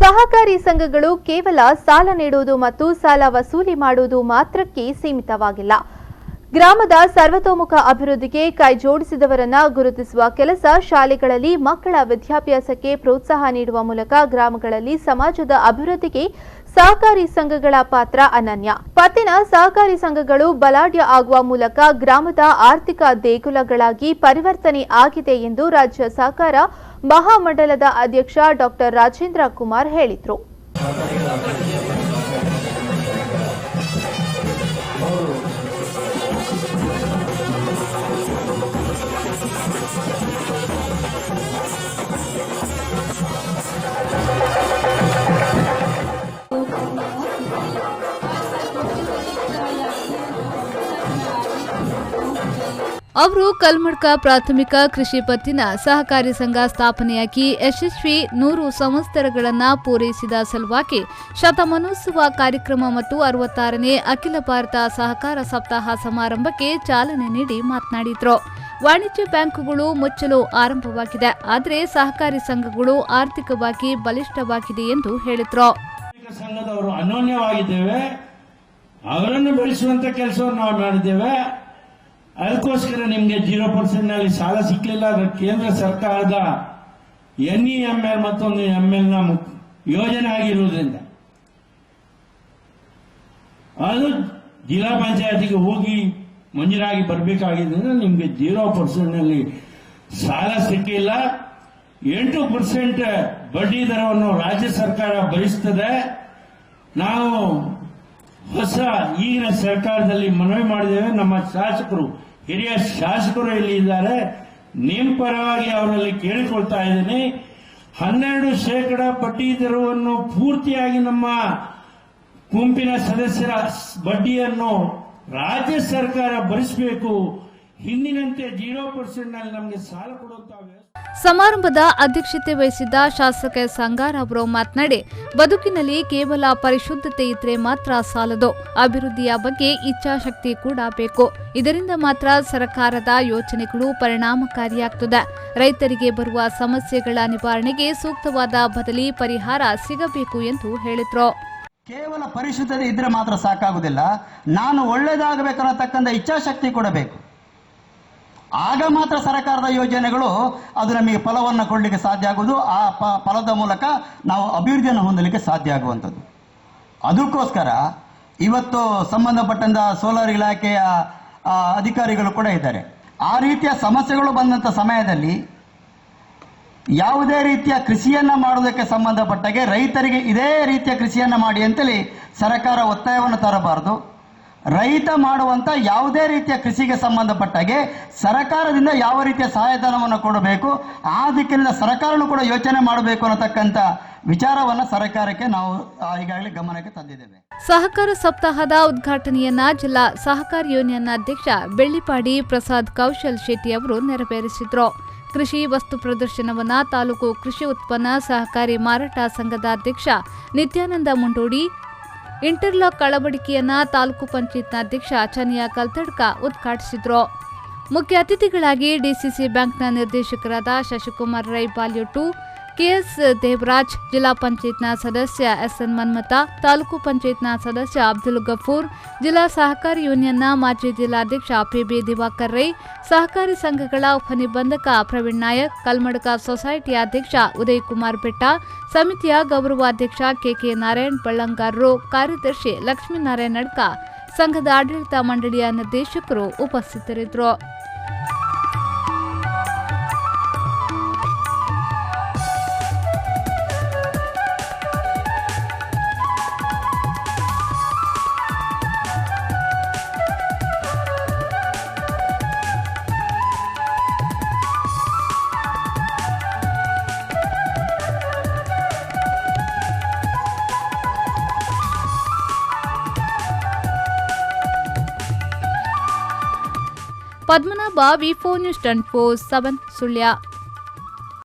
ಸಹಕಾರಿ ಸಂಘಗಳು ಕೇವಲ ಸಾಲ ನೀಡುವುದು ಮತ್ತು ಸಾಲ ವಸೂಲಿ ಮಾಡುವುದು ಮಾತ್ರಕ್ಕೆ ಸೀಮಿತವಾಗಿಲ್ಲ. ಗ್ರಾಮದ ಸರ್ವತೋಮುಖ ಅಭಿವೃದ್ಧಿಗೆ ಕೈ ಜೋಡಿಸಿದವರನ್ನ ಗುರುತಿಸುವ ಕೆಲಸ, ಶಾಲೆಗಳಲ್ಲಿ ಮಕ್ಕಳ ವಿದ್ಯಾಭ್ಯಾಸಕ್ಕೆ ಪ್ರೋತ್ಸಾಹ ನೀಡುವ ಮೂಲಕ ಗ್ರಾಮಗಳಲ್ಲಿ ಸಮಾಜದ ಅಭಿವೃದ್ಧಿಗೆ ಸಹಕಾರಿ ಸಂಘಗಳ ಪಾತ್ರ ಅನನ್ಯ. ಪತ್ತಿನ ಸಹಕಾರಿ ಸಂಘಗಳು ಬಲಾಢ್ಯ ಆಗುವ ಮೂಲಕ ಗ್ರಾಮದ ಆರ್ಥಿಕ ದೇಗುಲಗಳಾಗಿ ಪರಿವರ್ತನೆ ಆಗಿದೆ ಎಂದು ರಾಜ್ಯ ಸಹಕಾರ ಮಹಾಮಂಡಲದ ಅಧ್ಯಕ್ಷ ಡಾಕ್ಟರ್ ರಾಜೇಂದ್ರಕುಮಾರ್ ಹೇಳಿದರು. ಅವರು ಕಲ್ಮಡ್ಕ ಪ್ರಾಥಮಿಕ ಕೃಷಿ ಪತ್ತಿನ ಸಹಕಾರಿ ಸಂಘ ಸ್ಥಾಪನೆಯಾಗಿ ಯಶಸ್ವಿ 100 ಸಂವತ್ಸರಗಳನ್ನು ಪೂರೈಸಿದ ಸಲುವಾಗಿ ಶತಮಾನೋತ್ಸವ ಕಾರ್ಯಕ್ರಮ ಮತ್ತು 66ನೇ ಅಖಿಲ ಭಾರತ ಸಹಕಾರ ಸಪ್ತಾಹ ಸಮಾರಂಭಕ್ಕೆ ಚಾಲನೆ ನೀಡಿ ಮಾತನಾಡಿದರು. ವಾಣಿಜ್ಯ ಬ್ಯಾಂಕುಗಳು ಮುಚ್ಚಲು ಆರಂಭವಾಗಿದೆ, ಆದರೆ ಸಹಕಾರಿ ಸಂಘಗಳು ಆರ್ಥಿಕವಾಗಿ ಬಲಿಷ್ಠವಾಗಿದೆ ಎಂದು ಹೇಳಿದರು. ಸಂಘದವರು ಅನ್ಯೋನ್ಯವಾಗಿದ್ದೇವೆ, ಅವರನ್ನು ಬೆಳೆಸುವಂತ ಕೆಲಸವನ್ನು ನಾವು ಮಾಡಿದ್ದೇವೆ. ಅದಕ್ಕೋಸ್ಕರ ನಿಮಗೆ 0% ನಲ್ಲಿ ಸಾಲ ಸಿಕ್ಕಲಿಲ್ಲ. ಕೇಂದ್ರ ಸರ್ಕಾರದ NEML ಮತ್ತೊಂದು ML ನ ಯೋಜನೆ ಆಗಿರುವುದರಿಂದ ಅದು ಜಿಲ್ಲಾ ಪಂಚಾಯತಿಗೆ ಹೋಗಿ ಮಂಜೂರಾಗಿ ಬರಬೇಕಾಗಿದ್ದರಿಂದ ನಿಮಗೆ 0% ನಲ್ಲಿ ಸಾಲ ಸಿಕ್ಕಿಲ್ಲ. 8% ಬಡ್ಡಿ ದರವನ್ನು ರಾಜ್ಯ ಸರ್ಕಾರ ಭರಿಸುತ್ತದೆ. ನಾವು ಹೊಸ ಈಗಿನ ಸರ್ಕಾರದಲ್ಲಿ ಮನವಿ ಮಾಡಿದ್ದೇವೆ. ನಮ್ಮ ಶಾಸಕರು, ಹಿರಿಯ ಶಾಸಕರು ಇಲ್ಲಿ ಇದ್ದಾರೆ, ನಿಮ್ಮ ಪರವಾಗಿ ಅವರಲ್ಲಿ ಕೇಳಿಕೊಳ್ತಾ ಇದ್ದೀನಿ. 12% ಬಡ್ಡಿ ದರವನ್ನು ಪೂರ್ತಿಯಾಗಿ ನಮ್ಮ ಗುಂಪಿನ ಸದಸ್ಯರ ಬಡ್ಡಿಯನ್ನು ರಾಜ್ಯ ಸರ್ಕಾರ ಭರಿಸಬೇಕು. ಹಿಂದಿನಂತೆ 0% ನಲ್ಲಿ ನಮಗೆ ಸಾಲ ಕೊಡುವಂತ ಸಮಾರಂಭದ ಅಧ್ಯಕ್ಷತೆ ವಹಿಸಿದ್ದ ಶಾಸಕ ಸಂಗಾರ ಅವರು ಮಾತನಾಡಿ, ಬದುಕಿನಲ್ಲಿ ಕೇವಲ ಪರಿಶುದ್ಧತೆ ಇದ್ರೆ ಮಾತ್ರ ಸಾಲದು, ಅಭಿವೃದ್ಧಿಯ ಬಗ್ಗೆ ಇಚ್ಛಾಶಕ್ತಿ ಕೂಡ ಬೇಕು. ಇದರಿಂದ ಮಾತ್ರ ಸರ್ಕಾರದ ಯೋಜನೆಗಳು ಪರಿಣಾಮಕಾರಿಯಾಗುತ್ತದೆ. ರೈತರಿಗೆ ಬರುವ ಸಮಸ್ಯೆಗಳ ನಿವಾರಣೆಗೆ ಸೂಕ್ತವಾದ ಬದಲಿ ಪರಿಹಾರ ಸಿಗಬೇಕು ಎಂದು ಹೇಳಿದರು. ಕೇವಲ ಪರಿಶುದ್ಧತೆ ಇದ್ರೆ ಮಾತ್ರ ಸಾಕಾಗುವುದಿಲ್ಲ, ನಾನು ಒಳ್ಳೆಯದಾಗಬೇಕನ್ನತಕ್ಕಂಥ ಇಚ್ಛಾಶಕ್ತಿ ಕೊಡಬೇಕು. ಆಗ ಮಾತ್ರ ಸರ್ಕಾರದ ಯೋಜನೆಗಳು ಅದು ನಮಗೆ ಫಲವನ್ನು ಕೊಡಲಿಕ್ಕೆ ಸಾಧ್ಯ ಆಗುವುದು. ಆ ಫಲದ ಮೂಲಕ ನಾವು ಅಭಿವೃದ್ಧಿಯನ್ನು ಹೊಂದಲಿಕ್ಕೆ ಸಾಧ್ಯ ಆಗುವಂಥದ್ದು. ಅದಕ್ಕೋಸ್ಕರ ಇವತ್ತು ಸಂಬಂಧಪಟ್ಟಂತ ಸೋಲಾರ್ ಇಲಾಖೆಯ ಅಧಿಕಾರಿಗಳು ಕೂಡ ಇದ್ದಾರೆ. ಆ ರೀತಿಯ ಸಮಸ್ಯೆಗಳು ಬಂದಂಥ ಸಮಯದಲ್ಲಿ ಯಾವುದೇ ರೀತಿಯ ಕೃಷಿಯನ್ನ ಮಾಡುವುದಕ್ಕೆ ಸಂಬಂಧಪಟ್ಟಾಗೆ ರೈತರಿಗೆ ಇದೇ ರೀತಿಯ ಕೃಷಿಯನ್ನ ಮಾಡಿ ಅಂತೇಳಿ ಸರ್ಕಾರ ಒತ್ತಾಯವನ್ನು ತರಬಾರದು. ರೈತ ಮಾಡುವಂತ ಯಾವುದೇ ರೀತಿಯ ಕೃಷಿಗೆ ಸಂಬಂಧಪಟ್ಟಾಗೆ ಸರ್ಕಾರದಿಂದ ಯಾವ ರೀತಿಯ ಸಹಾಯಧನವನ್ನು ಕೊಡಬೇಕು, ಆ ದಿಕ್ಕಿನಿಂದ ಸರ್ಕಾರನು ಕೂಡ ಯೋಚನೆ ಮಾಡಬೇಕು ಅನ್ನತಕ್ಕಂಥ ವಿಚಾರವನ್ನು ಸರ್ಕಾರಕ್ಕೆ ನಾವು ಈಗಾಗಲೇ ಗಮನಕ್ಕೆ ತಂದಿದ್ದೇವೆ. ಸಹಕಾರ ಸಪ್ತಾಹದ ಉದ್ಘಾಟನೆಯನ್ನ ಜಿಲ್ಲಾ ಸಹಕಾರಿ ಯೂನಿಯನ್ ಅಧ್ಯಕ್ಷ ಬೆಳ್ಳಿಪಾಡಿ ಪ್ರಸಾದ್ ಕೌಶಲ್ ಶೆಟ್ಟಿ ಅವರು ನೆರವೇರಿಸಿದರು. ಕೃಷಿ ವಸ್ತು ಪ್ರದರ್ಶನವನ್ನ ತಾಲೂಕು ಕೃಷಿ ಉತ್ಪನ್ನ ಸಹಕಾರಿ ಮಾರಾಟ ಸಂಘದ ಅಧ್ಯಕ್ಷ ನಿತ್ಯಾನಂದ ಮುಂಡೋಡಿ, ಇಂಟರ್ಲಾಕ್ ಅಳವಡಿಕೆಯನ್ನ ತಾಲೂಕು ಪಂಚಾಯತ್ನ ಅಧ್ಯಕ್ಷ ಚನಿಯಾ ಕಲ್ತಡ್ಕ ಉದ್ಘಾಟಿಸಿದರು. ಮುಖ್ಯ ಅತಿಥಿಗಳಾಗಿ ಡಿಸಿಸಿ ಬ್ಯಾಂಕ್ನ ನಿರ್ದೇಶಕರಾದ ಶಶಿಕುಮಾರ್ ರೈ ಬಾಲ್ಯೋಟು, ಕೆಎಸ್ ದೇವರಾಜ್, ಜಿಲ್ಲಾ ಪಂಚಾಯತ್ನ ಸದಸ್ಯ SN ಮನ್ಮತ, ತಾಲೂಕು ಪಂಚಾಯತ್ನ ಸದಸ್ಯ ಅಬ್ದುಲ್ ಗಫೂರ್, ಜಿಲ್ಲಾ ಸಹಕಾರಿ ಯೂನಿಯನ್ನ ಮಾಜಿ ಜಿಲ್ಲಾಧ್ಯಕ್ಷ PB ದಿವಾಕರ್ ರೈ, ಸಹಕಾರಿ ಸಂಘಗಳ ಉಪನಿಬಂಧಕ ಪ್ರವೀಣ್ ನಾಯಕ್, ಕಲ್ಮಡ್ಕ ಸೊಸೈಟಿಯ ಅಧ್ಯಕ್ಷ ಉದಯ್ ಕುಮಾರ್ ಬೆಟ್ಟ, ಸಮಿತಿಯ ಗೌರವಾಧ್ಯಕ್ಷ KK ನಾರಾಯಣ್ ಬಳ್ಳಂಗಾರರು, ಕಾರ್ಯದರ್ಶಿ ಲಕ್ಷ್ಮೀನಾರಾಯಣ್ ನಡ್ಕ, ಸಂಘದ ಆಡಳಿತ ಮಂಡಳಿಯ ನಿರ್ದೇಶಕರು ಉಪಸ್ಥಿತರಿದ್ದರು. Padmanabha V4 News 24/7 Sullia.